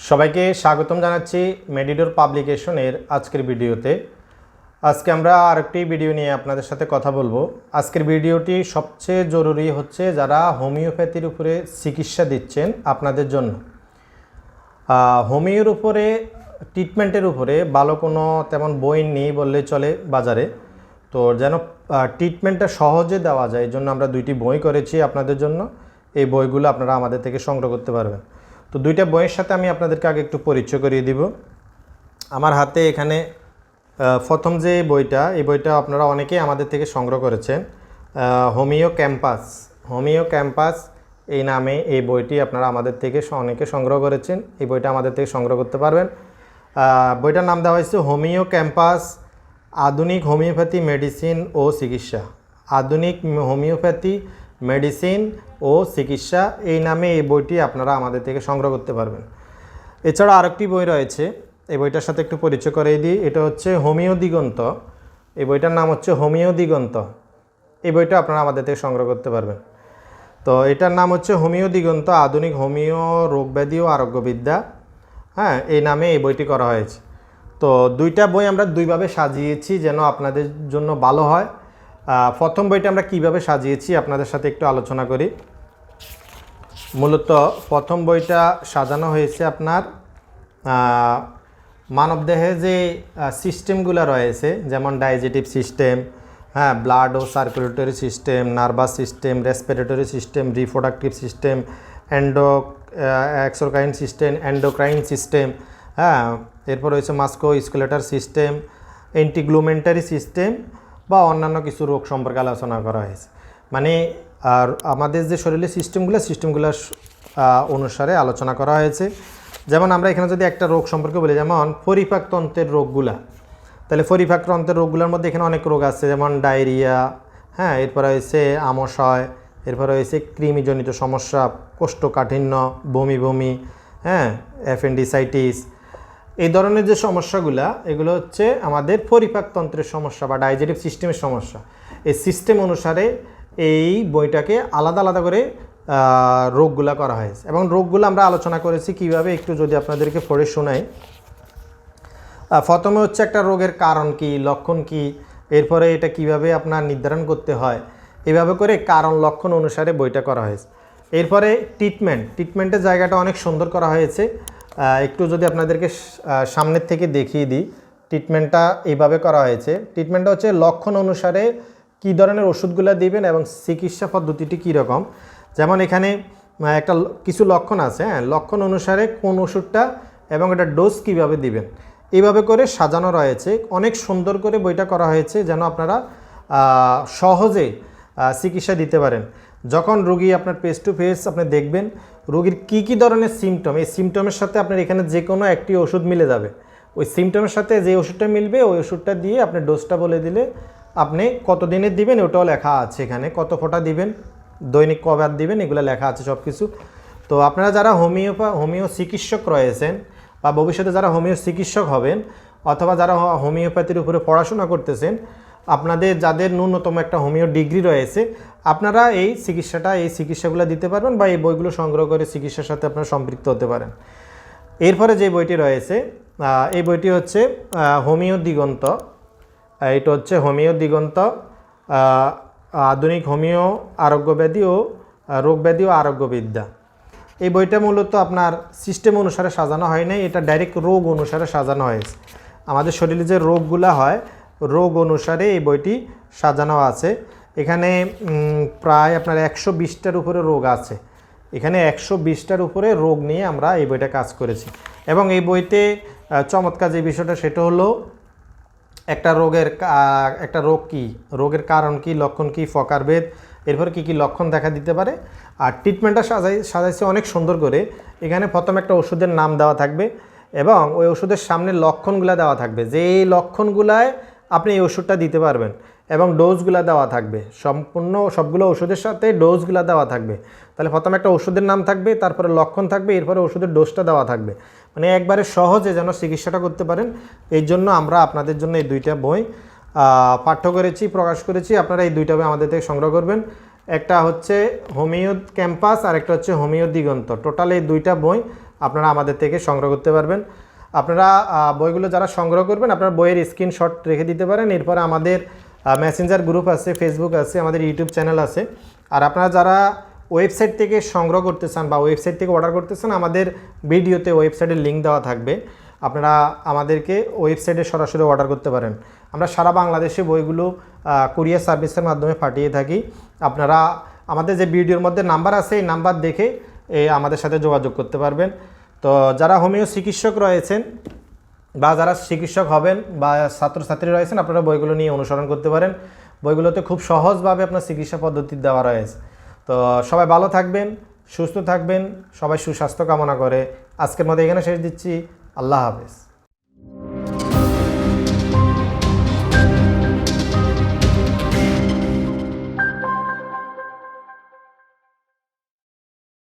সবাইকে স্বাগতম জানাচ্ছি মেডিডোর পাবলিকেশনের আজকের ভিডিওতে। আজকে আমরা আরেকটি ভিডিও নিয়ে আপনাদের সাথে কথা বলবো। আজকের ভিডিওটি সবচেয়ে জরুরি হচ্ছে যারা হোমিওপ্যাথির উপরে চিকিৎসা দিচ্ছেন আপনাদের জন্য। হোমিওর উপরে ট্রিটমেন্টের উপরে ভালো কোনো তেমন বই নেই বললে চলে বাজারে, তো যেন ট্রিটমেন্টটা সহজে দেওয়া যায় এই জন্য আমরা দুইটি বই করেছি আপনাদের জন্য। এই বইগুলো আপনারা আমাদের থেকে সংগ্রহ করতে পারবেন। তো দুইটা বইয়ের সাথে আমি আপনাদেরকে আগে একটু পরিচয় করিয়ে দিব। আমার হাতে এখানে প্রথম যে বইটা, এই বইটা আপনারা অনেকেই আমাদের থেকে সংগ্রহ করেছেন। হোমিও ক্যাম্পাস এই নামে এই বইটি আপনারা আমাদের থেকে অনেকে সংগ্রহ করেছেন। এই বইটা আমাদের থেকে সংগ্রহ করতে পারবেন। বইটার নাম দেওয়া হয়েছে হোমিও ক্যাম্পাস, আধুনিক হোমিওপ্যাথি মেডিসিন ও চিকিৎসা। আধুনিক হোমিওপ্যাথি মেডিসিন ও চিকিৎসা এই নামে এই বইটি আপনারা আমাদের থেকে সংগ্রহ করতে পারবেন। এছাড়া আরেকটি বই রয়েছে, এই বইটার সাথে একটু পরিচয় করিয়ে দিই। এটা হচ্ছে হোমিও দিগন্ত। এই বইটার নাম হচ্ছে হোমিও দিগন্ত। এই বইটা আপনারা আমাদের থেকে সংগ্রহ করতে পারবেন। তো এটার নাম হচ্ছে হোমিও দিগন্ত, আধুনিক হোমিও রোগব্যাধি ও আরোগ্যবিদ্যা। হ্যাঁ, এই নামে এই বইটি করা হয়েছে। তো দুইটা বই আমরা দুইভাবে সাজিয়েছি যেন আপনাদের জন্য ভালো হয়। প্রথম বইটা আমরা কিভাবে সাজিয়েছি আপনাদের সাথে একটু আলোচনা করি। মূলত প্রথম বইটা সাজানো হয়েছে আপনার মানবদেহে যে সিস্টেমগুলো রয়েছে, যেমন ডাইজেটিভ সিস্টেম, হ্যাঁ, ব্লাড ও circulatory system, nervous system, respiratory system, reproductive system, exocrine system, endocrine system, হ্যাঁ, এরপর রয়েছে musculoskeletal system, integumentary system বা অন্যান্য কিছু রোগ সম্পর্কে আলোচনা করা হয়েছে। মানে আর আমাদের যে শরীরের সিস্টেমগুলো অনুসারে আলোচনা করা হয়েছে। যেমন আমরা এখানে যদি একটা রোগ সম্পর্কে বলি, যেমন পরিপাকতন্ত্রের রোগগুলা, তাহলে পরিপাকতন্ত্রের রোগগুলোর মধ্যে এখানে অনেক রোগ আছে, যেমন ডায়রিয়া, হ্যাঁ, এরপরে হয়েছে আমাশয়, এরপরে হয়েছে কৃমিজনিত সমস্যা, কোষ্ঠকাঠিন্য, বমি, হ্যাঁ, অ্যাপেন্ডিসাইটিস। এই ধরনের যে সমস্যাগুলা, এগুলো হচ্ছে আমাদের পরিপাকতন্ত্রের সমস্যা বা ডাইজেটিভ সিস্টেমের সমস্যা। এই সিস্টেম অনুসারে এই বইটাকে আলাদা আলাদা করে রোগগুলা করা হয়েছে এবং রোগগুলো আমরা আলোচনা করেছি কিভাবে, একটু যদি আপনাদেরকে পড়ে শোনাই। প্রথমে হচ্ছে একটা রোগের কারণ কি, লক্ষণ কি, এরপরে এটা কিভাবে আপনার নির্ধারণ করতে হয়, এভাবে করে কারণ লক্ষণ অনুসারে বইটা করা হয়েছে। এরপরে ট্রিটমেন্টের জায়গাটা অনেক সুন্দর করা হয়েছে। একটু যদি আপনাদেরকে সামনের থেকে দেখিয়ে দিই, ট্রিটমেন্টটা এইভাবে করা হয়েছে। ট্রিটমেন্টটা হচ্ছে লক্ষণ অনুসারে কী ধরনের ওষুধগুলো দিবেন এবং চিকিৎসা পদ্ধতিটি কীরকম। যেমন এখানে একটা কিছু লক্ষণ আছে, হ্যাঁ, লক্ষণ অনুসারে কোন ওষুধটা এবং এটা ডোজ কীভাবে দিবেন, এইভাবে করে সাজানো রয়েছে। অনেক সুন্দর করে বইটা করা হয়েছে যেন আপনারা সহজে চিকিৎসা দিতে পারেন। যখন রোগী আপনার ফেস টু ফেস আপনি দেখবেন রোগীর কী ধরনের সিমটম, এই সিমটমের সাথে আপনার এখানে যে কোনো একটি ওষুধ মিলে যাবে। ওই সিমটমের সাথে যে ওষুধটা মিলবে ওই ওষুধটা দিয়ে আপনি ডোজটা বলে দিলে আপনি কত দিনের দিবেন ওটাও লেখা আছে এখানে, কত ফোঁটা দিবেন, দৈনিক কবার দিবেন, এগুলো লেখা আছে সব কিছু। তো আপনারা যারা হোমিও চিকিৎসক রয়েছেন বা ভবিষ্যতে যারা হোমিও চিকিৎসক হবেন অথবা যারা হোমিওপ্যাথির উপরে পড়াশোনা করতেছেন, আপনাদের যাদের ন্যূনতম একটা হোমিও ডিগ্রি রয়েছে, আপনারা এই চিকিৎসাগুলো দিতে পারবেন বা এই বইগুলো সংগ্রহ করে চিকিৎসার সাথে আপনারা সম্পৃক্ত হতে পারেন। এরপরে যে বইটি রয়েছে, এই বইটি হচ্ছে হোমিও দিগন্ত। এটা হচ্ছে হোমিও দিগন্ত, আধুনিক হোমিও আরোগ্যব্যাধি ও রোগব্যাধি ও আরোগ্যবিদ্যা। এই বইটা মূলত আপনার সিস্টেম অনুসারে সাজানো হয় নাই, এটা ডাইরেক্ট রোগ অনুসারে সাজানো হয়েছে। আমাদের শরীরে যে রোগগুলো হয় রোগ অনুসারে এই বইটি সাজানো আছে। এখানে প্রায় আপনার 120টার উপরে রোগ আছে। এখানে 120টার উপরে রোগ নিয়ে আমরা এই বইটা কাজ করেছি এবং এই বইতে চমৎকার যে বিষয়টা সেটা হলো একটা রোগ কি, রোগের কারণ কি, লক্ষণ কি, প্রকারভেদ, এরপর কি লক্ষণ দেখা দিতে পারে। আর ট্রিটমেন্টটা সাজাইছে অনেক সুন্দর করে। এখানে প্রথম একটা ওষুধের নাম দেওয়া থাকবে এবং ওই ওষুধের সামনে লক্ষণগুলো দেওয়া থাকবে, যে এই লক্ষণগুলায় আপনি এই ওষুধটা দিতে পারবেন এবং ডোজগুলো দেওয়া থাকবে। সম্পূর্ণ সবগুলো ওষুধের সাথে ডোজগুলো দেওয়া থাকবে। তাহলে প্রথমে একটা ওষুধের নাম থাকবে, তারপরে লক্ষণ থাকবে, এরপরে ওষুধের ডোজটা দেওয়া থাকবে। মানে একবারে সহজে যেন চিকিৎসাটা করতে পারেন, এই জন্য আমরা আপনাদের জন্য এই দুইটা বই পাঠ্য করেছি, প্রকাশ করেছি। আপনারা এই দুইটা বই আমাদের থেকে সংগ্রহ করবেন। একটা হচ্ছে হোমিও ক্যাম্পাস আর একটা হচ্ছে হোমিও দিগন্ত। টোটাল এই দুইটা বই আপনারা আমাদের থেকে সংগ্রহ করতে পারবেন। আপনারা বইগুলো যারা সংগ্রহ করবেন আপনারা বইয়ের স্ক্রিনশট রেখে দিতে পারেন। এরপরে আমাদের মেসেঞ্জার গ্রুপ আছে, ফেসবুক আছে, আমাদের ইউটিউব চ্যানেল আছে। আর আপনারা যারা ওয়েবসাইট থেকে সংগ্রহ করতে চান বা ওয়েবসাইট থেকে অর্ডার করতে চান, আমাদের ভিডিওতে ওয়েবসাইটের লিঙ্ক দেওয়া থাকবে, আপনারা আমাদেরকে ওয়েবসাইটে সরাসরি অর্ডার করতে পারেন। আমরা সারা বাংলাদেশে বইগুলো কুরিয়ার সার্ভিসের মাধ্যমে পাঠিয়ে থাকি। আপনারা আমাদের যে ভিডিওর মধ্যে নাম্বার আছে এই নাম্বার দেখে আমাদের সাথে যোগাযোগ করতে পারবেন। তো যারা হোমিও চিকিৎসক রয়েছেন বা যারা চিকিৎসক হবেন বা ছাত্রছাত্রী রয়েছেন, আপনারা বইগুলো নিয়ে অনুসরণ করতে পারেন। বইগুলোতে খুব সহজভাবে আপনার চিকিৎসা পদ্ধতি দেওয়া রয়েছে। তো সবাই ভালো থাকবেন, সুস্থ থাকবেন, সবাই সুস্বাস্থ্য কামনা করে আজকের মতো এখানে শেষ দিচ্ছি। আল্লাহ হাফেজ।